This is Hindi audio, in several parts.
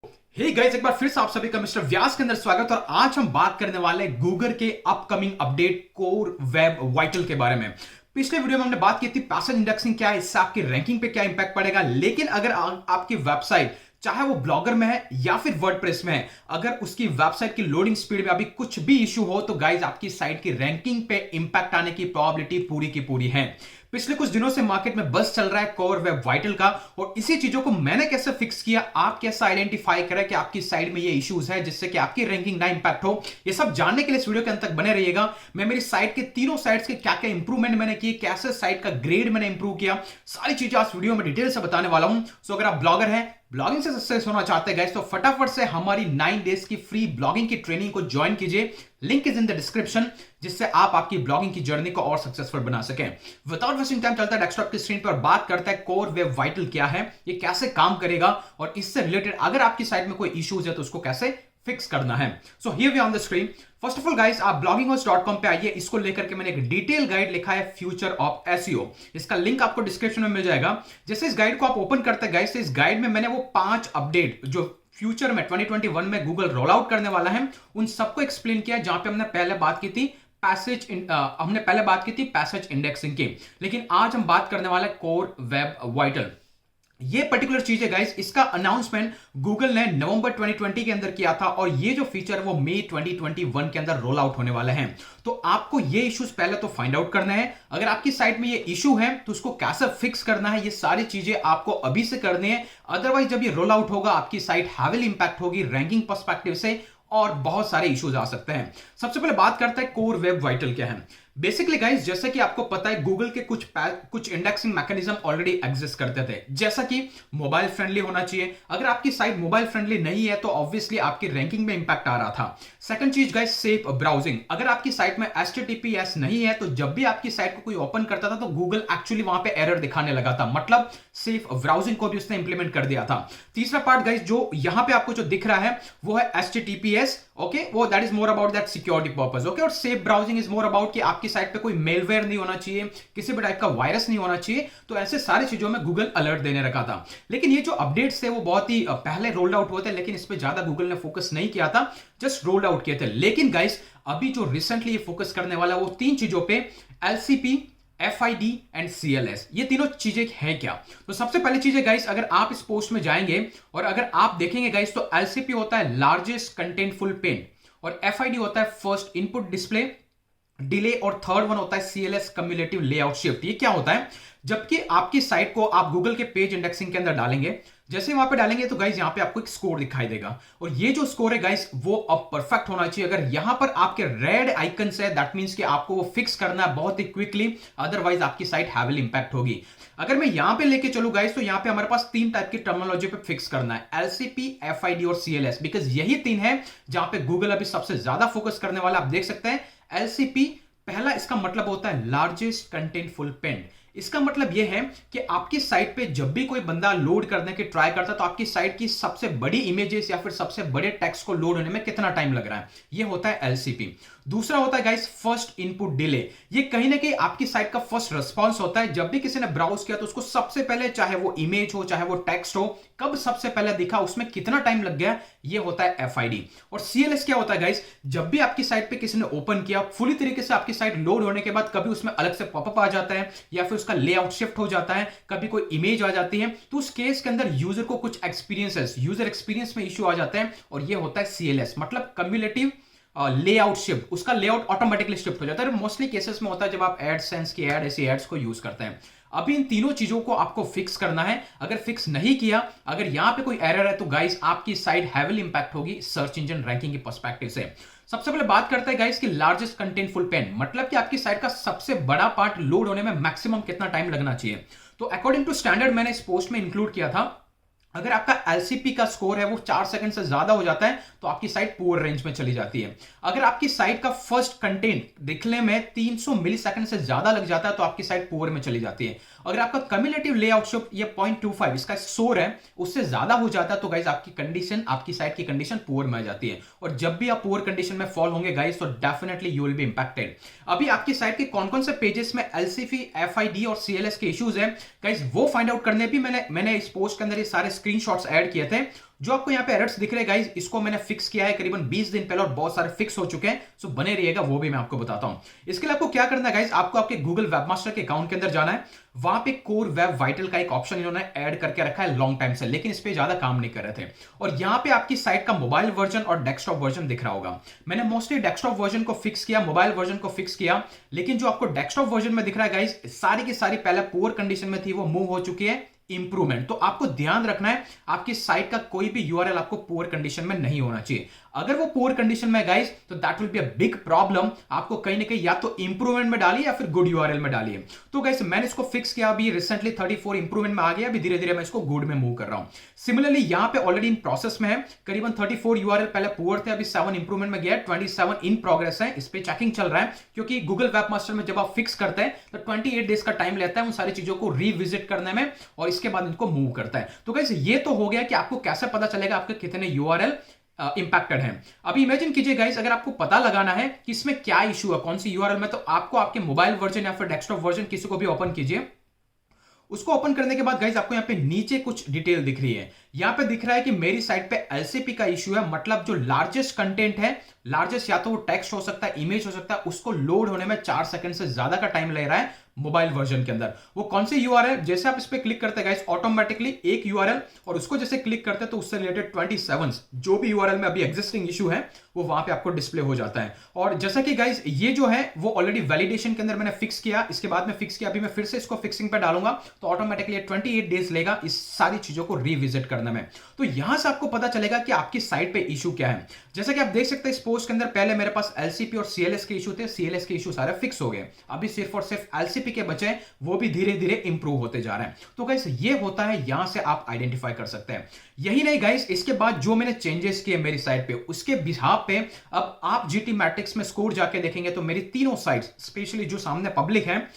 हे गाइस, एक बार फिर से आप सभी का मिस्टर व्यास के अंदर स्वागत। और आज हम बात करने वाले हैं गूगल के upcoming update core web vital के बारे में। पिछले वीडियो में हमने बात की थी पैसेज इंडेक्सिंग क्या है, इससे आपकी रैंकिंग पे क्या इंपैक्ट पड़ेगा। लेकिन अगर आपकी वेबसाइट चाहे वो ब्लॉगर में है या फिर वर्डप्रेस में है, अगर उसकी वेबसाइट की लोडिंग स्पीड में अभी कुछ भी इशू हो तो गाइज आपकी साइट की रैंकिंग पे इंपैक्ट आने की प्रोबेबिलिटी पूरी की पूरी है। पिछले कुछ दिनों से मार्केट में बस चल रहा है कोर वेब वाइटल का, और इसी चीजों को मैंने कैसे फिक्स किया, आप कैसे आइडेंटिफाई करें कि आपकी साइट में ये इश्यूज है जिससे कि आपकी रैंकिंग ना इंपैक्ट हो, ये सब जानने के लिए इस वीडियो के अंत तक बने रहिएगा। मैं मेरी साइट के तीनों साइट्स के क्या क्या इंप्रूवमेंट मैंने किए, कैसे साइट का ग्रेड मैंने इंप्रूव किया, सारी चीजें आज वीडियो में डिटेल से बताने वाला हूं। सो अगर आप ब्लॉगर हैं, ब्लॉगिंग से सक्सेस होना चाहते हैं गाइस, तो फटाफट से हमारी 9 डेज की फ्री ब्लॉगिंग की ट्रेनिंग को ज्वाइन कीजिए। Link is in the description, जिससे आप आपकी ब्लॉगिंग की जर्नी को और सक्सेसफुल बना सकें। विदाउट वेस्टिंग टाइम चलता है डेस्कटॉप की स्क्रीन पर, बात करता है कोर वेब वाइटल क्या है, ये कैसे काम करेगा, और इससे रिलेटेड अगर आपकी साइट में कोई इश्यूज है तो उसको कैसे फिक्स करना है। So here we on the screen. First of all guys, आप blogginghost.com पे आइए। इसको लेकर के मैंने एक डिटेल गाइड लिखा है, फ्यूचर ऑफ एसईओ। इसका लिंक आपको डिस्क्रिप्शन में मिल जाएगा। जैसे इस गाइड को आप ओपन करते हैं गाइस, इस गाइड में मैंने वो 5 अपडेट जो फ्यूचर में 2021 में गूगल रोल आउट करने वाला है, उन सबको एक्सप्लेन किया। जहां पे हमने पहले बात की थी पैसेज इंडेक्सिंग की, लेकिन आज हम बात करने वाले कोर वेब वाइटल। ये पर्टिकुलर चीज है गाइस, इसका अनाउंसमेंट गूगल ने नवंबर 2020 के अंदर किया था, और ये जो फीचर है वो मई 2021 के अंदर रोल आउट होने वाले हैं। तो आपको ये इश्यूज पहले तो फाइंड आउट करना है। अगर आपकी साइट में ये इशू है तो उसको कैसे फिक्स करना है, ये सारी चीजें आपको अभी से करनी है। अदरवाइज जब ये रोल आउट होगा, आपकी साइट हैविली इंपैक्ट होगी रैंकिंग पर्सपेक्टिव से, और बहुत सारे इश्यूज आ सकते हैं। सबसे पहले बात करते हैं कोर वेब वाइटल क्या है। बेसिकली गाइस, जैसे कि आपको पता है, गूगल के कुछ इंडेक्सिंग मैकेनिज्म ऑलरेडी एग्जिस्ट करते थे, जैसा कि मोबाइल फ्रेंडली होना चाहिए। अगर आपकी साइट मोबाइल फ्रेंडली नहीं है तो ऑब्वियसली आपकी रैंकिंग में इंपैक्ट आ रहा था। सेकंड चीज गाइस, सेफ ब्राउजिंग। अगर आपकी साइट में HTTPS नहीं है तो जब भी आपकी साइट को कोई ओपन करता था तो गूगल एक्चुअली वहां पे एरर दिखाने लगा था, मतलब सेफ ब्राउजिंग को भी उसने इंप्लीमेंट कर दिया था। तीसरा पार्ट गाइस, जो यहां पे आपको जो दिख रहा है वो है HTTPS, ओके, वो that is more about that security purpose, okay. और safe browsing is more about कि आपकी साइट पे कोई मेलवेयर नहीं होना चाहिए, किसी भी टाइप का वायरस नहीं होना चाहिए। तो ऐसे सारी चीजों में गूगल अलर्ट देने रखा था। लेकिन ये जो अपडेट्स थे वो बहुत ही पहले रोल्ड आउट हुए थे, लेकिन इस पे ज्यादा गूगल ने फोकस नहीं किया था, जस्ट रोल्ड आउट किए थे। लेकिन गाइस, अभी जो रिसेंटली ये फोकस करने वाला है वो 3 चीजों पे, LCP, FID एंड CLS। ये तीनों चीजें हैं क्या? तो सबसे पहली चीज है गाइस, अगर आप इस पोस्ट में जाएंगे और अगर आप देखेंगे गाइस, तो LCP होता है लार्जेस्ट कंटेंटफुल पेन, और FID होता है फर्स्ट इनपुट डिस्प्ले डिले, और थर्ड वन होता है CLS कम्युलेटिव लेआउट शिफ्ट। ये क्या होता है? जबकि आपकी साइट को आप गूगल के पेज इंडेक्सिंग के अंदर डालेंगे, जैसे वहां पे डालेंगे तो गाइस यहां पे आपको एक स्कोर दिखाई देगा, और ये जो स्कोर है गाइस वो अब परफेक्ट होना चाहिए। अगर यहां पर आपके रेड आइकन है, दैट मींस कि आपको वो फिक्स करना है बहुत ही क्विकली, अदरवाइज आपकी साइट हैविल इंपैक्ट होगी। अगर मैं यहां पे लेके चलूं गाइस, तो यहां पे हमारे पास 3 टाइप की टर्मिनोलॉजी पे फिक्स करना है, LCP, FID और CLS, बिकॉज यही 3 है जहां पे गूगल अभी सबसे ज्यादा फोकस करने वाला। आप देख सकते हैं LCP पहला, इसका मतलब होता है लार्जेस्ट कंटेंटफुल पेन। इसका मतलब यह है कि आपकी साइट पे जब भी कोई बंदा लोड करने की ट्राई करता है तो आपकी साइट की सबसे बड़ी इमेजेस या फिर सबसे बड़े टेक्स्ट को लोड होने में कितना टाइम लग रहा है, यह होता है LCP। दूसरा होता है गाइस फर्स्ट इनपुट डिले। ये कहीं ना कहीं आपकी साइट का फर्स्ट रिस्पांस होता है। जब भी किसी ने ब्राउज किया तो उसको सबसे पहले, चाहे वो इमेज हो चाहे वो टेक्स्ट हो, कब सबसे पहले दिखा, उसमें कितना टाइम लग गया, ये होता है FID। और CLS क्या होता है गाइस? जब भी आपकी साइट पे किसी ने ओपन किया, फुली तरीके से आपकी साइट लोड होने के बाद कभी उसमें अलग से पॉपअप आ जाता है या फिर उसका लेआउट शिफ्ट हो जाता है, कभी कोई इमेज आ जाती है, तो उस केस के अंदर यूजर को कुछ यूजर एक्सपीरियंस में इश्यू आ जाते हैं, और ये होता है CLS, मतलब कम्युलेटिव लेआउट शिफ्ट। उसका लेआउट ऑटोमेटिकली शिफ्ट हो जाता है। मोस्टली केसेस में होता है जब आप एडसेंस की ऐसी एड्स को यूज करते हैं। अभी इन तीनों चीजों को आपको फिक्स करना है। अगर फिक्स नहीं किया, अगर यहां पे कोई एरर है, तो गाइस आपकी साइट हैविली इंपैक्ट होगी सर्च इंजन रैंकिंग के पर्सपेक्टिव से। सबसे पहले बात करते हैं गाइस कि लार्जेस्ट कंटेंटफुल पेन, मतलब कि आपकी साइट का सबसे बड़ा पार्ट लोड होने में मैक्सिमम कितना टाइम लगना चाहिए। तो अकॉर्डिंग टू स्टैंडर्ड मैंने इस पोस्ट में इंक्लूड किया था, अगर आपका LCP का स्कोर है वो 4 सेकंड से ज्यादा हो जाता है तो आपकी साइट पुअर रेंज में चली जाती है। अगर आपकी साइट का फर्स्ट कंटेंट दिखने में 300 मिली सेकंड से ज्यादा लग जाता है तो आपकी साइट पुअर में चली जाती है। अगर आपका कम्युलेटिव लेआउट शिफ्ट ये 0.25 इसका स्कोर है, उससे ज्यादा हो जाता है तो गाइस आपकी साइट की कंडीशन पुअर में आ जाती है। और जब भी आप पुअर कंडीशन में फॉल होंगे गाइस, तो definitely you will be impacted. अभी आपकी साइट के कौन-कौन से पेजेस में LCP, FID और CLS के इश्यूज हैं गाइस, वो फाइंड आउट करने भी मैंने इस पोस्ट के अंदर ये सारे स्क्रीनशॉट्स ऐड किए थे। जो आपको यहाँ पे एरर्स दिख रहे गाइस, इसको मैंने फिक्स किया है करीबन 20 दिन पहले और बहुत सारे फिक्स हो चुके हैं। सो बने रहिएगा, वो भी मैं आपको बताता हूं। इसके लिए आपको क्या करना है गाइस, आपको आपके गूगल वेबमास्टर के अकाउंट के अंदर जाना है। वहां पे कोर वेब वाइटल का एक ऑप्शन इन्होंने ऐड करके रखा है लॉन्ग टाइम से, लेकिन इस पे ज्यादा काम नहीं कर रहे थे। और यहां पे आपकी साइट का मोबाइल वर्जन और डेस्कटॉप वर्जन दिख रहा होगा। मैंने मोस्टली डेस्कटॉप वर्जन को फिक्स किया, मोबाइल वर्जन को फिक्स किया, लेकिन जो आपको डेस्कटॉप वर्जन में दिख रहा है गाइस, सारी की सारी पहले पुअर कंडीशन में थी, वो मूव हो चुकी है इंप्रूवमेंट। तो आपको ध्यान रखना है, आपकी साइट का कोई भी यूआरएल आपको पुअर कंडीशन में नहीं होना चाहिए। अगर वो पुअर कंडीशन में गाइस, तो that will be a big problem. आपको कहीं ना कहीं या तो इंप्रूवमेंट में डालिए या फिर गुड यूआरएल में डालिए। तो गाइस मैंने इसको फिक्स किया, अभी रिसेंटली 34 इंप्रूवमेंट में आ गया, अभी धीरे धीरे मैं इसको गुड में मूव कर रहा हूं। सिमिलरली यहां पे ऑलरेडी इन प्रोसेस में है, करीबन 34 यूआरएल पहले पुअर थे, अभी 7 इंप्रूवमेंट में गया, 27 इन प्रोग्रेस है। इस पे चेकिंग चल रहा है, क्योंकि गूगल वेबमास्टर में जब आप फिक्स करते हैं तो 28 डेज का टाइम लेता है उन सारी चीजों को रिविजिट करने में, और इसके बाद इनको मूव करता है। तो गाइस ये तो हो गया कि आपको कैसे पता चलेगा आपके कितने यूआरएल इंपैक्टेड है। अभी इमेजिन कीजिए गाइस, अगर आपको पता लगाना है कि इसमें क्या इशू है, कौन सी यूआरएल में, तो आपको आपके मोबाइल वर्जन या फिर डेस्कटॉप वर्जन किसी को भी ओपन कीजिए। उसको ओपन करने के बाद गाइस आपको यहाँ पे नीचे कुछ डिटेल दिख रही है। यहाँ पे दिख रहा है कि मेरी साइट पे एलसीपी का इशू है, मतलब जो लार्जेस्ट कंटेंट है, लार्जेस्ट या तो वो टेक्स्ट हो सकता है, इमेज हो सकता है, उसको लोड होने में 4 सेकंड से ज्यादा का टाइम ले रहा है मोबाइल वर्जन के अंदर। वो कौन से यूआरएल, जैसे आप इस पे क्लिक करते हैं गाइस, ऑटोमेटिकली एक यूआरएल, और उसको जैसे क्लिक करते हैं तो उससे रिलेटेड 27 जो भी यूआरएल में अभी एग्जिस्टिंग इशू है वो वहां पे आपको डिस्प्ले हो जाता है। और जैसा कि गाइस ये जो है वो ऑलरेडी वैलिडेशन के अंदर मैंने फिक्स किया, इसके बाद में फिक्स किया, अभी मैं फिर से इसको फिक्सिंग पे डालूंगा तो ऑटोमेटिकली 28 डेज लेगा इस सारी चीजों को रिविजिट करने में। तो यहां से आपको पता चलेगा कि आपकी साइट पे इशू क्या है। जैसा कि आप देख सकते हैं, इस पोस्ट के अंदर पहले मेरे पास एलसीपी और सीएलएस के इशू थे, सीएलएस के इशू सारे फिक्स हो गए, अभी सिर्फ और सिर्फ एलसीपी के बचे, वो भी धीरे धीरे इंप्रूव होते जा रहे हैं। तो गाइस ये होता है, यहां से आप आइडेंटिफाई कर सकते हैं। यही नहीं गाइस, इसके बाद जो मैंने चेंजेस किए मेरी साइट पे, उसके बिहाफ पे अब आप जीटी मैट्रिक्स में स्कोर जाके देखेंगे तो मेरी तीनों साइट्स, स्पेशली जो सामने पब्लिक है,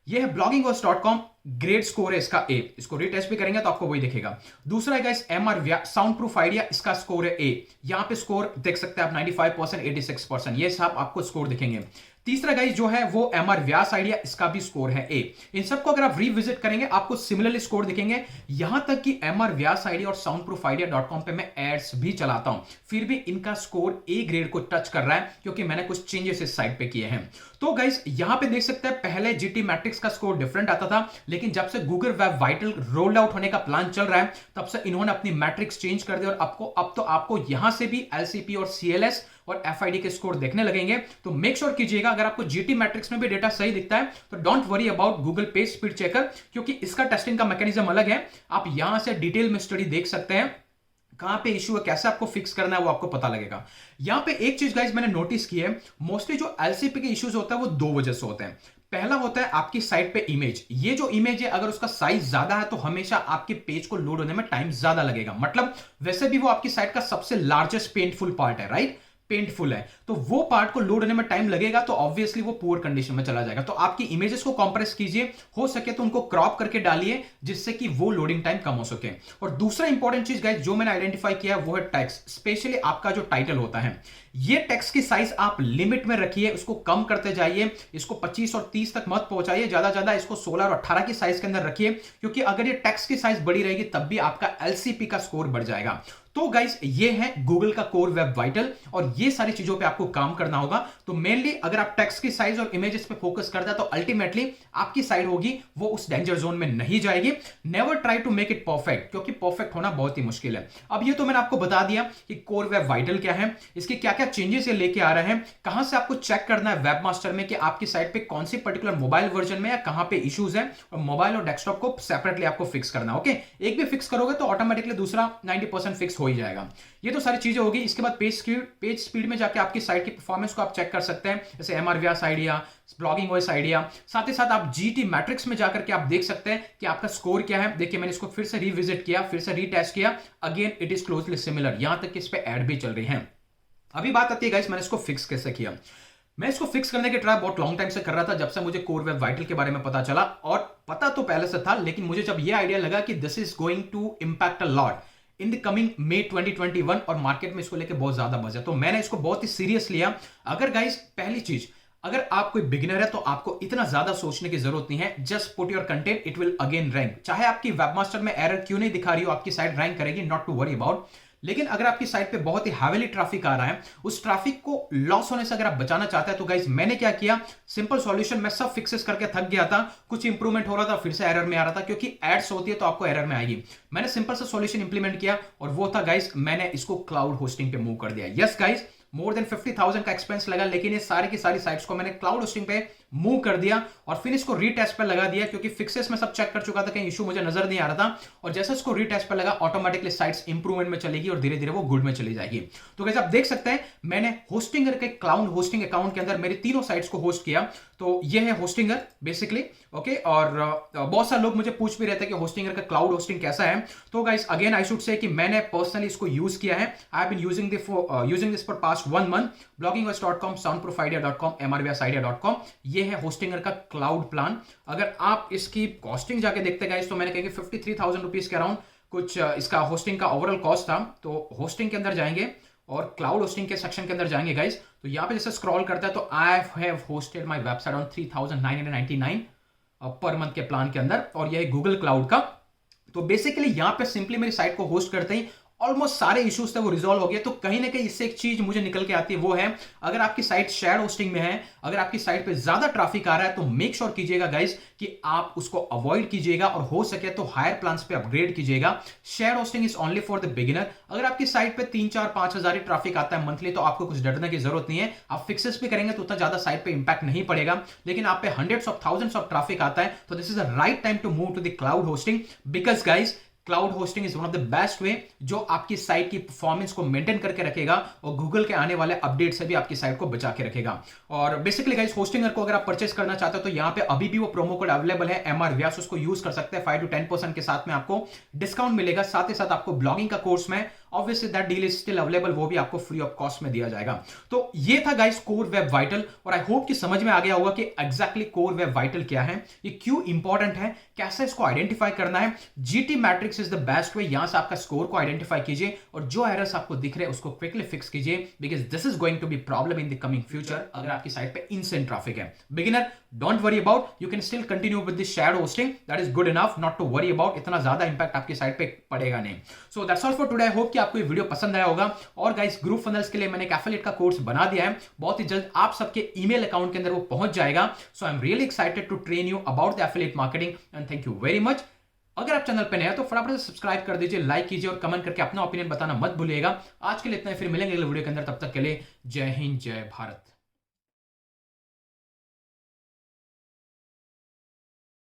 ये है blogginghost.com, ग्रेट स्कोर है इसका ए, इसको रीटेस्ट भी करेंगे तो आपको वही दिखेगा। दूसरा है guys MR sound proof idea, इसका स्कोर है ए, यहां पे स्कोर देख सकते हैं आप 95%, 86%, ये सब आपको स्कोर दिखेंगे। तीसरा गाइस जो है वो एमआर व्यास आइडिया, इसका भी स्कोर है ए। इन सबको अगर आप रिविजिट करेंगे आपको सिमिलरली स्कोर दिखेंगे। यहां तक कि एमआर व्यास आइडिया और soundproofidea.com पे मैं एड्स भी चलाता हूं, फिर भी इनका स्कोर ए ग्रेड को टच कर रहा है, क्योंकि मैंने कुछ चेंजेस इस साइट पे किए हैं। तो गाइस यहां पे देख सकते हैं, पहले जीटी मैट्रिक्स का स्कोर डिफरेंट आता था, लेकिन जब से Google web vital rolled out होने का प्लान चल रहा है तब से इन्होंने अपनी मैट्रिक्स चेंज कर दी, और अब तो आपको यहां से भी एलसीपी और सीएलएस और एफआईडी के स्कोर देखने लगेंगे। तो मेक श्योर कीजिएगा, अगर आपको जीटी मैट्रिक्स में भी डेटा सही दिखता है तो don't worry about Google page speed checker, क्योंकि इसका टेस्टिंग का मैकेनिज्म अलग है। आप यहां से डिटेल में स्टडी देख सकते हैं, कहां पे इशू है, कैसे आपको फिक्स करना है, वो आपको पता लगेगा। यहां पे एक चीज गाइस मैंने नोटिस की है, मोस्टली जो एलसीपी के इश्यूज होता है वो दो वजह से होते हैं। पहला होता है आपकी साइट पे इमेज, ये जो इमेज है अगर उसका साइज ज्यादा है तो हमेशा आपके पेज को लोड होने में टाइम ज्यादा लगेगा। मतलब वैसे भी वो आपकी साइट का सबसे लार्जेस्ट पेंटफुल पार्ट है, राइट, पेंटफुल है, तो वो पार्ट को लोड होने में टाइम लगेगा, तो ऑब्वियसली वो पुअर कंडीशन में चला जाएगा। तो आपकी इमेजेस को कंप्रेस कीजिए, हो सके तो उनको क्रॉप करके डालिए, जिससे कि वो लोडिंग टाइम कम हो सके। और दूसरा इंपॉर्टेंट चीज गाइस जो मैंने आइडेंटिफाई किया है वो है टेक्स्ट, स्पेशली आपका जो टाइटल होता है, ये टेक्स्ट की साइज आप लिमिट में रखिए, उसको कम करते जाइए, इसको 25 और 30 तक मत पहुंचाइए, ज्यादा इसको 16 और 18 की साइज के अंदर रखिए, क्योंकि अगर ये टेक्स्ट की साइज बड़ी रहेगी तब भी आपका एलसीपी का स्कोर बढ़ जाएगा। तो गाइस ये है गूगल का कोर वेब वाइटल, और ये सारी चीजों पे आपको काम करना होगा। तो मेनली अगर आप टेक्स्ट की साइज और इमेजेस पे फोकस करते हैं तो अल्टीमेटली आपकी साइट होगी वो उस डेंजर जोन में नहीं जाएगी। Never try to make it perfect, क्योंकि परफेक्ट होना बहुत ही मुश्किल है। अब ये तो मैंने आपको बता दिया कि कोर वेब वाइटल क्या है, इसके क्या क्या चेंजेस ये लेके आ रहे हैं, कहां से आपको चेक करना है वेबमास्टर में कि आपकी साइट पे कौन सी पर्टिकुलर मोबाइल वर्जन में या कहां पे इश्यूज है, और मोबाइल और डेस्कटॉप को सेपरेटली आपको फिक्स करना है। ओके, एक भी फिक्स करोगे तो ऑटोमेटिकली दूसरा 90% फिक्स हो ही जाएगा। ये तो सारी चीजें होगी। इसके बाद पेज स्पीड में जाके आपकी साइट की परफॉर्मेंस को आप चेक कर सकते हैं, जैसे एमआर व्यास आइडिया, ब्लॉगिंग वॉइस आइडिया। साथ ही साथ आप जीटी मैट्रिक्स में जाकर के आप देख सकते हैं कि आपका स्कोर क्या है। देखिए मैंने इसको फिर से रिविजिट किया, फिर से रीटेस्ट किया, again it is closely similar, यहां तक कि इस पे ऐड भी चल रही है। अभी बात आती है गाइस मैंने इसको फिक्स कैसे किया। मैं इसको फिक्स करने की ट्राई बहुत लॉन्ग टाइम से कर रहा था, जब से मुझे कोर वेब वाइटल के बारे में पता चला, और पता तो पहले से था, लेकिन मुझे जब ये आइडिया लगा कि this is going to impact a lot in the coming May 2021, और मार्केट में इसको लेके बहुत ज्यादा बज़ है, तो मैंने इसको बहुत ही सीरियस लिया। अगर गाइस पहली चीज अगर आप कोई बिगिनर है तो आपको इतना ज्यादा सोचने की जरूरत नहीं है, just put your content, it will again rank. चाहे आपकी वेबमास्टर में एरर क्यों नहीं दिखा रही हो, आपकी साइट रैंक करेगी, नॉट टू वरी अबाउट। लेकिन अगर आपकी साइट पे बहुत ही हैवीली ट्रैफिक आ रहा है, उस ट्रैफिक को लॉस होने से अगर आप बचाना चाहते हैं, तो गाइज मैंने क्या किया, सिंपल सॉल्यूशन, मैं सब फिक्सेस करके थक गया था, कुछ इंप्रूवमेंट हो रहा था, फिर से एरर में आ रहा था, क्योंकि एड्स होती है तो आपको एरर में आएगी। मैंने सिंपल सा सॉल्यूशन इंप्लीमेंट किया और वो था गाइज, मैंने इसको क्लाउड होस्टिंग पे मूव कर दिया। यस गाइज, मोर देन 50,000 का एक्सपेंस लगा, लेकिन ये सारी की सारी साइट्स को मैंने क्लाउड होस्टिंग पे मूव कर दिया और फिर इसको रीटेस्ट पे लगा दिया, क्योंकि फिक्सेस में सब चेक कर चुका था, कहीं इशू मुझे नजर नहीं आ रहा था। और जैसे इसको रीटेस्ट पे लगा, ऑटोमेटिकली साइट्स इंप्रूवमेंट में चलेगी और धीरे धीरे वो गुड में चली जाएगी। तो गाइस आप देख सकते हैं, मैंने होस्टिंगर के क्लाउड होस्टिंग अकाउंट के अंदर मेरी तीनों साइट्स को होस्ट किया। तो ये है होस्टिंगर बेसिकली, ओके। और बहुत सारे लोग मुझे पूछ भी रहते हैं कि होस्टिंगर का क्लाउड होस्टिंग कैसा है। तो guys again I should say कि मैंने पर्सनली इसको यूज किया है। I have been using this for past 1 month. bloggingos.com, soundproofidea.com, mrvsidea.com, ये है होस्टिंगर का क्लाउड प्लान। अगर आप इसकी कॉस्टिंग जाके देखते गाइस, तो मैंने कहा कि 53,000 रुपीज के अराउंड कुछ इसका होस्टिंग का ओवरऑल कॉस्ट था। तो होस्टिंग के अंदर जाएंगे और क्लाउड होस्टिंग के सेक्शन के अंदर जाएंगे गाइस, तो यहाँ पे जैसे स्क्रॉल करता है तो I have hosted my website on 3,999 per month के प्लान के अंदर, और यह है गूगल क्लाउड का। तो बेसिकली यहाँ पे सिंपली मेरी साइट को होस्ट करते ही ऑलमोस्ट सारे इश्यूज थे वो रिजॉल्व हो गए। तो कहीं ना कहीं इससे एक चीज मुझे निकल के आती है, वो है अगर आपकी साइट शेयर होस्टिंग में है, अगर आपकी साइट पे ज्यादा ट्रैफिक आ रहा है, तो मेक श्योर कीजिएगा गाइस कि आप उसको अवॉइड कीजिएगा और हो सके तो हायर प्लान्स पे अपग्रेड कीजिएगा। Share hosting is only for the beginner. अगर आपकी साइट पे 3-4-5 हजार ट्रैफिक आता है मंथली, तो आपको कुछ डरने की जरूरत नहीं है। आप फिक्सेस भी करेंगे तो उतना ज्यादा साइट पे इंपैक्ट नहीं पड़ेगा। लेकिन आप पे hundreds of thousands of traffic आता है, तो this is the right time to move to the cloud hosting, because guys cloud hosting is one of the best way जो आपकी साइट की परफॉर्मेंस को मेंटेन करके रखेगा और गूगल के आने वाले अपडेट से भी आपकी साइट को बचा के रखेगा। और बेसिकली गाइस होस्टिंगर को अगर आप परचेस करना चाहते हो, तो यहाँ पे अभी भी वो प्रोमो कोड अवेलेबल है MR व्यास, उसको यूज कर सकते हैं। 5 to 10% के साथ में आपको डिस्काउंट मिलेगा। साथ ही साथ आपको ब्लॉगिंग का कोर्स में obviously that deal is still available, वो भी आपको फ्री ऑफ कॉस्ट में दिया जाएगा। तो ये था गाइस कोर वेब वाइटल, और आई होप कि समझ में आ गया होगा कि एग्जैक्टली कोर वेब वाइटल क्या है, ये क्यों इंपॉर्टेंट है, कैसे इसको आइडेंटिफाई करना है। GT matrix is the best वे। यहां से आपका स्कोर को आइडेंटिफाई कीजिए और जो एरर्स आपको दिख रहे हैं उसको क्विकली फिक्स कीजिए, because this is going to be problem in the coming future अगर आपकी साइट पे इनसेंट ट्रैफिक है। Beginner don't worry about, you can still continue with this shadow hosting, that is good enough, not to worry about. इतना ज्यादा इंपैक्ट आपकी साइट पे पड़ेगा नहीं। So that's all for today. I hope कि आपको ये वीडियो पसंद आया होगा। और गाइस ग्रुप फनल्स के लिए मैंने एक एफिलिएट का कोर्स बना दिया है, बहुत ही जल्द आप सबके ईमेल अकाउंट के अंदर वो पहुंच जाएगा। So I am really excited to train you about the affiliate marketing, and thank you very much. अगर आप चैनल पे नए हैं तो फटाफट से सब्सक्राइब कर दीजिए, लाइक कीजिए और कमेंट करके अपना ओपिनियन बताना मत भूलिएगा। आज के लिए इतना ही, फिर मिलेंगे अगले वीडियो के अंदर। तब तक के लिए जय हिंद, जय भारत।